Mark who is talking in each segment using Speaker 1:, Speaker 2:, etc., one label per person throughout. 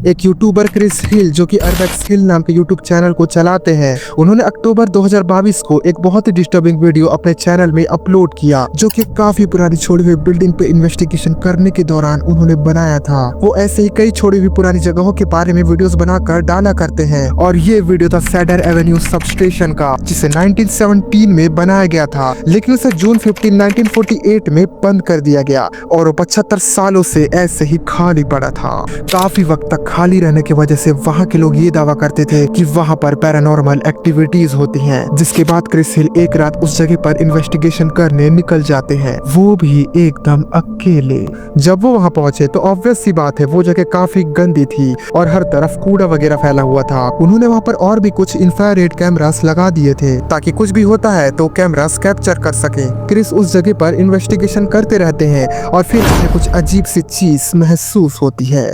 Speaker 1: एक YouTuber Chris हिल जो कि अर्बेक्स हिल नाम के यूट्यूब चैनल को चलाते हैं, उन्होंने अक्टूबर 2022 को एक बहुत ही डिस्टर्बिंग वीडियो अपने चैनल में अपलोड किया, जो कि काफी पुरानी छोड़ी हुई बिल्डिंग पे इन्वेस्टिगेशन करने के दौरान उन्होंने बनाया था। वो ऐसे ही कई छोड़ी हुई पुरानी जगहों के बारे में वीडियोस बनाकर डाला करते हैं और ये वीडियो था सेडर एवेन्यू सब स्टेशन का, जिसे 1917 में बनाया गया था, लेकिन उसे जून 15, 1948 में बंद कर दिया गया और वो 75 सालों से ऐसे ही खाली पड़ा था। काफी वक्त तक खाली रहने की वजह से वहाँ के लोग ये दावा करते थे कि वहाँ पर पैरानॉर्मल एक्टिविटीज होती हैं, जिसके बाद क्रिस हिल एक रात उस जगह पर इन्वेस्टिगेशन करने निकल जाते हैं, वो भी एकदम अकेले। जब वो वहाँ पहुंचे तो ऑब्वियस सी बात है वो जगह काफी गंदी थी और हर तरफ कूड़ा वगैरह फैला हुआ था। उन्होंने वहाँ पर और भी कुछ इंफ्रारेड कैमरास लगा दिए थे ताकि कुछ भी होता है तो कैमरास कैप्चर कर सके। क्रिस उस जगह पर इन्वेस्टिगेशन करते रहते हैं और फिर उन्हें कुछ अजीब सी चीज महसूस होती है।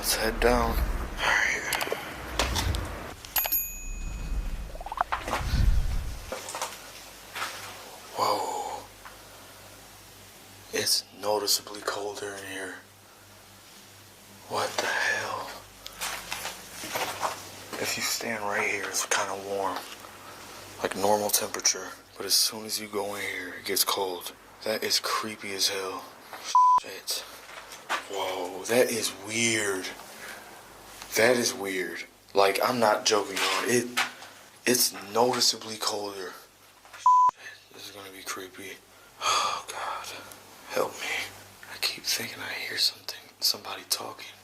Speaker 2: Let's head down. Whoa. It's noticeably colder in here. What the hell? If you stand right here, it's kind of warm. Like normal temperature. But as soon as you go in here, it gets cold. That is creepy as hell. Shit. Whoa, that is weird. That is weird. Like, I'm not joking on it. It's noticeably colder. This is gonna be creepy. Oh God, help me. I keep thinking I hear something, somebody talking.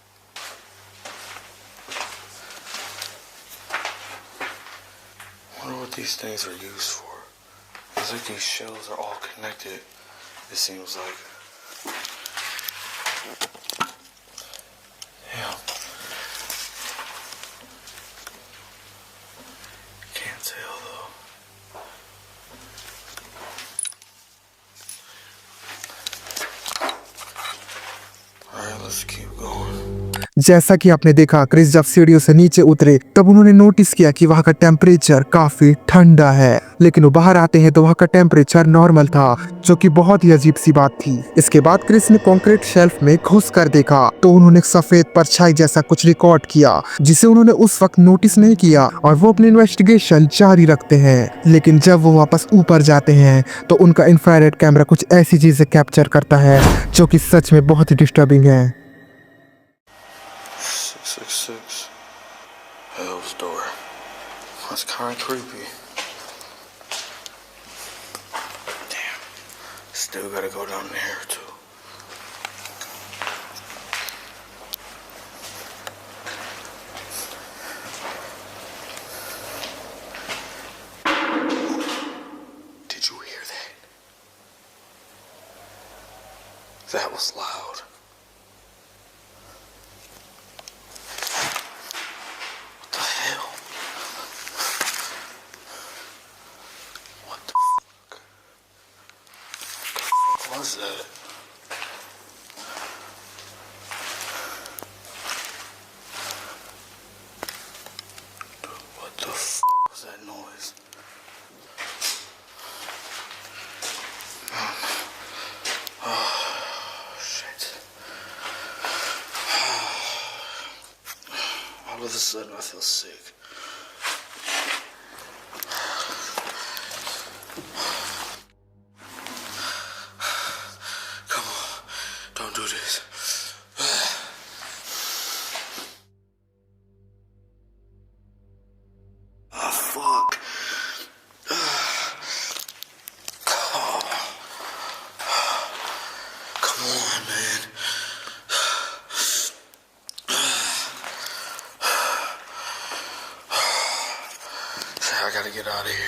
Speaker 2: I wonder what these things are used for. It's like these shells are all connected, it seems like. Damn. Can't tell though. Alright, let's keep going.
Speaker 1: जैसा कि आपने देखा, Chris जब सीढ़ियों से नीचे उतरे तब उन्होंने नोटिस किया कि वहाँ का टेम्परेचर काफी ठंडा है, लेकिन वो बाहर आते हैं तो वहाँ का टेम्परेचर नॉर्मल था, जो कि बहुत ही अजीब सी बात थी। इसके बाद क्रिस ने कंक्रीट शेल्फ में घुस कर देखा तो उन्होंने सफेद परछाई जैसा कुछ रिकॉर्ड किया, जिसे उन्होंने उस वक्त नोटिस नहीं किया और वो अपनी इन्वेस्टिगेशन जारी रखते हैं। लेकिन जब वो वापस ऊपर जाते हैं तो उनका इंफ्रारेड कैमरा कुछ ऐसी चीजें कैप्चर करता है जो कि सच में बहुत ही डिस्टर्बिंग है।
Speaker 2: 666 Hell's Door. That's kind of creepy. Damn. Still gotta go down there too. Did you hear that? That was loud. What was that? Dude, what the was that noise? Oh, shit. All of a sudden I feel sick. Don't do this. Oh, fuck. Come on, man. I gotta get out of here.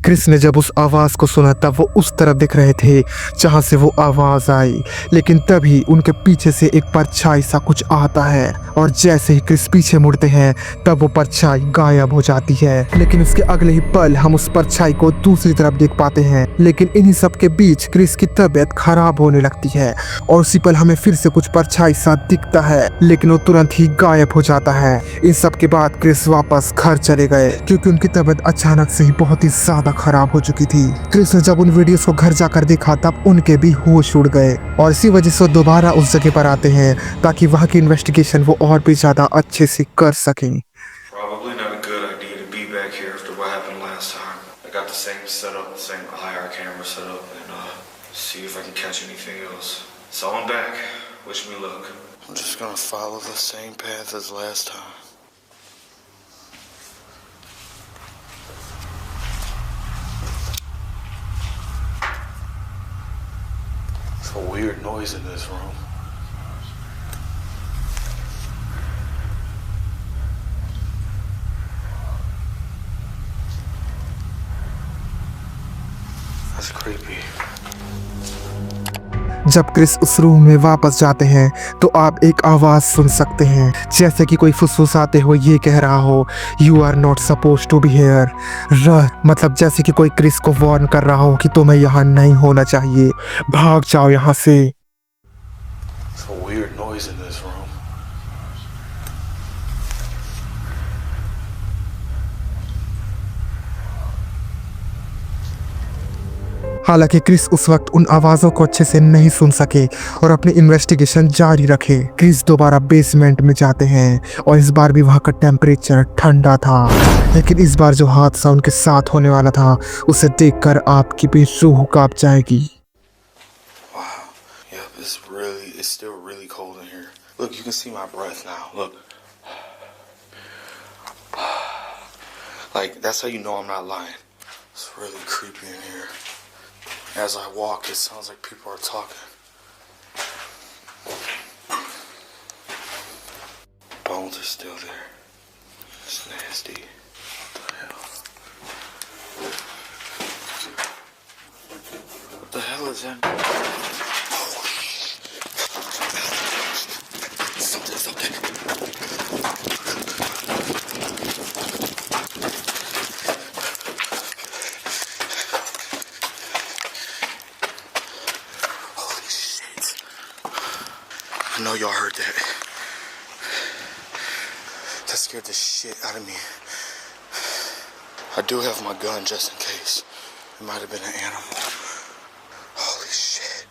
Speaker 1: Chris ने जब उस आवाज को सुना तब वो उस तरफ दिख रहे थे जहां से वो आवाज आई, लेकिन तभी उनके पीछे से एक परछाई सा कुछ आता है और जैसे ही क्रिस पीछे मुड़ते हैं तब वो परछाई गायब हो जाती है। लेकिन उसके अगले ही पल हम उस परछाई को दूसरी तरफ देख पाते हैं, लेकिन इन्हीं सब के बीच क्रिस की तबीयत खराब होने लगती है और उसी पल हमें फिर से कुछ परछाई सा दिखता है, लेकिन वो तुरंत ही गायब हो जाता है। इन सब के बाद क्रिस वापस घर चले गए क्योंकि उनकी तबीयत अचानक से ही बहुत ही ज्यादा खराब हो चुकी थी। क्रिस ने जब उन वीडियोस को घर जाकर देखा तब उनके भी होश उड़ गए और इसी वजह से वो दोबारा उस जगह पर आते हैं ताकि वहाँ की इन्वेस्टिगेशन वो और भी ज्यादा अच्छे से कर सकें।
Speaker 2: Probably not a good idea to be back here after what happened last time. I got the same setup, the same IR camera set up, and see if I can catch anything else. So I'm back. Wish me luck. I'm just gonna follow the same path as last time. It's a weird noise in this room. That's creepy.
Speaker 1: जब Chris उस room में वापस जाते हैं तो आप एक आवाज सुन सकते हैं जैसे कि कोई फुसफुसाते हो ये कह रहा हो you are not suppose to be here. मतलब जैसे कि कोई क्रिस को वार्न कर रहा हो कि तुम्हें यहाँ नहीं होना चाहिए, भाग जाओ यहाँ से।
Speaker 2: It's a weird noise in this room.
Speaker 1: हालांकि क्रिस उस वक्त उन आवाज़ों को अच्छे से नहीं सुन सके और अपनी इन्वेस्टिगेशन जारी रखे। क्रिस दोबारा बेसमेंट में जाते हैं और इस बार भी वहाँ का टेम्परेचर ठंडा था, लेकिन इस बार जो हादसा उनके साथ होने वाला था उसे देखकर आपकी भी रूह कांप जाएगी।
Speaker 2: Wow. Yep, it's still really cold in here. Look, you can see my breath now. Look. Like, that's how you know I'm not lying. It's really creepy in here. As I walk, it sounds like people are talking. Bones are still there. It's nasty. What the hell? What the hell is that? Oh, something's up there. I know y'all heard that. That scared the shit out of me. I do have my gun just in case. It might have been an animal. Holy shit.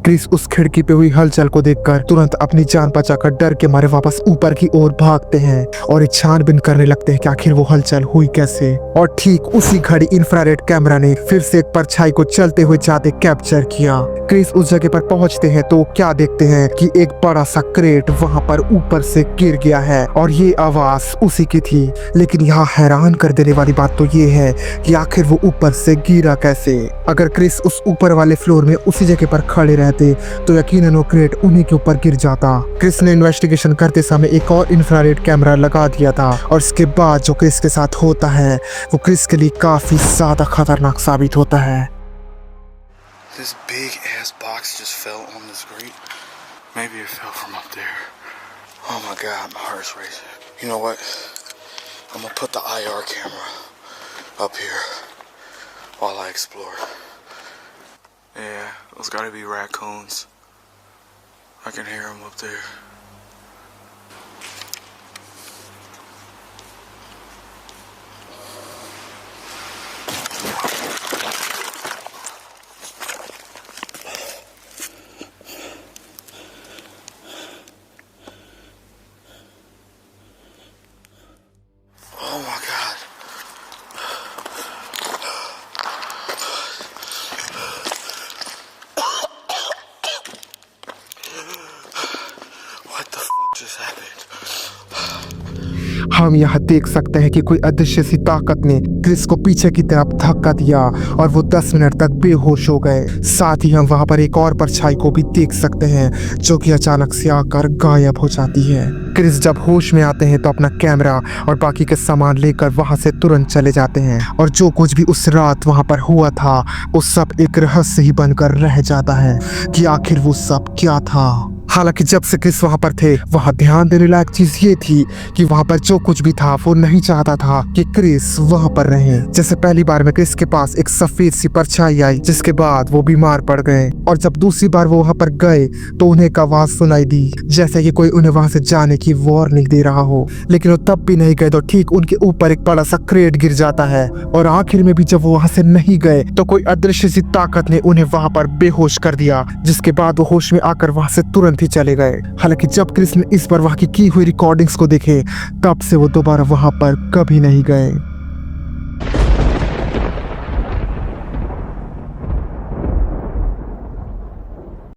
Speaker 1: Chris उस खिड़की पे हुई हलचल को देखकर तुरंत अपनी जान बचाकर डर के मारे वापस ऊपर की ओर भागते हैं और एक छानबीन करने लगते हैं कि आखिर वो हलचल हुई कैसे। और ठीक उसी घड़ी इंफ्रारेड कैमरा ने फिर से एक परछाई को चलते हुए जाते कैप्चर किया। क्रिस उस जगह पर पहुंचते हैं तो क्या देखते हैं कि एक बड़ा सा क्रेट वहां पर ऊपर से गिर गया है और ये आवाज उसी की थी। लेकिन यहाँ हैरान कर देने वाली बात तो ये है कि आखिर वो ऊपर से गिरा कैसे। अगर क्रिस उस ऊपर वाले फ्लोर में उसी जगह पर खड़े रहते तो यकीनन वो क्रेट उन्हीं के ऊपर गिर जाता। क्रिस ने इन्वेस्टिगेशन करते समय एक और इंफ्रारेड कैमरा लगा दिया था और इसके बाद जो क्रिस के साथ होता है वो क्रिस के लिए काफी ज्यादा खतरनाक साबित होता है।
Speaker 2: This big ass box just fell on this grate. Maybe it fell from up there. Oh my god, my heart's racing. You know what? I'm gonna put the IR camera up here while I explore. Yeah, those gotta be raccoons. I can hear them up there. Oh my god. What the fuck just happened?
Speaker 1: हम यहाँ देख सकते हैं कि कोई अदृश्य सी ताकत ने क्रिस को पीछे की तरफ धक्का दिया और वो 10 मिनट तक बेहोश हो गए। साथ ही हम वहाँ पर एक और परछाई को भी देख सकते हैं जो कि अचानक से आकर गायब हो जाती है। क्रिस जब होश में आते हैं तो अपना कैमरा और बाकी के सामान लेकर वहाँ से तुरंत चले जाते हैं और जो कुछ भी उस रात वहाँ पर हुआ था वो सब एक रहस्य ही बनकर रह जाता है कि आखिर वो सब क्या था। हालांकि जब से क्रिस वहां पर थे, वहां ध्यान देने लायक चीज ये थी कि वहां पर जो कुछ भी था वो नहीं चाहता था कि क्रिस वहां पर रहे। जैसे पहली बार में क्रिस के पास एक सफेद सी परछाई आई, जिसके बाद वो बीमार पड़ गए, और जब दूसरी बार वो वहां पर गए तो उन्हें एक आवाज सुनाई दी, जैसे कि कोई उन्हें वहां से जाने की वार्निंग दे रहा हो। लेकिन वो तब भी नहीं गए तो ठीक उनके ऊपर एक बड़ा सा क्रेट गिर जाता है, और आखिर में भी जब वो वहां से नहीं गए तो कोई अदृश्य सी ताकत ने उन्हें वहां पर बेहोश कर दिया, जिसके बाद वो होश में आकर वहां से तुरंत ही चले गए। हालांकि जब क्रिस ने इस पर वहां की हुई रिकॉर्डिंग्स को देखे, तब से वो दोबारा वहां पर कभी नहीं गए।